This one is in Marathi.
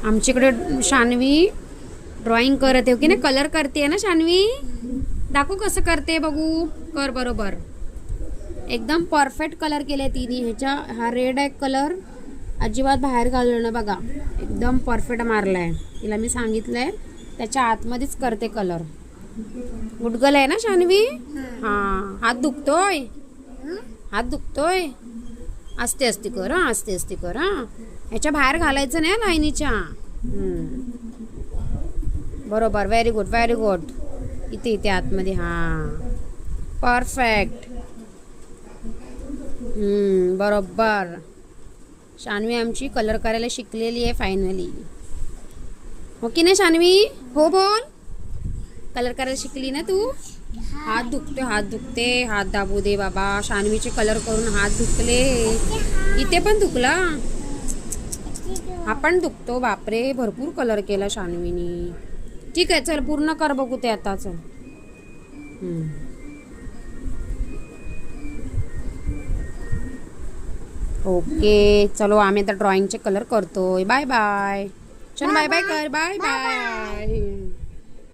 आमच्याकडे शान्वी ड्रॉइंग करत आहे की नाही, कलर करते ना शान्वी. दाखवू कसं करते बघू. कर बरोबर, एकदम परफेक्ट कलर केले तिने. ह्याच्या हा रेड आहे कलर, अजिबात बाहेर घालू ना बघा, एकदम परफेक्ट मारलाय. तिला मी सांगितलंय त्याच्या आतमध्येच करते कलर. गुडगल आहे ना शान्वी. हां, हात दुखतोय, हात दुखतोय. आस्ते आस्ते कर हां, आस्ते आस्ते कर हां. ह्याच्या बाहेर घालायचं नाही लाईनीच्या. बरोबर, व्हेरी गुड व्हेरी गुड. इथे इथे आतमध्ये. हां, परफेक्ट. बरोबर. शान्वी आमची कलर करायला शिकलेली आहे फायनली. हो की नाही शान्वी? हो बोल. कलर करायला शिकली ना तू. हात दुखते, हात दुखते. हात दाबू दे बाबा. शान्वीचे कलर करून हात दुखले. इथे पण दुखला, हा पण दुखतो. बापरे, भरपूर कलर केला शान्वीनी. ठीक आहे, चल पूर्ण कर बघू ते आता. चल. ओके, चलो आम्ही आता ड्रॉइंगचे कलर करतोय. Bye bye. चल बाय बाय कर. Bye bye.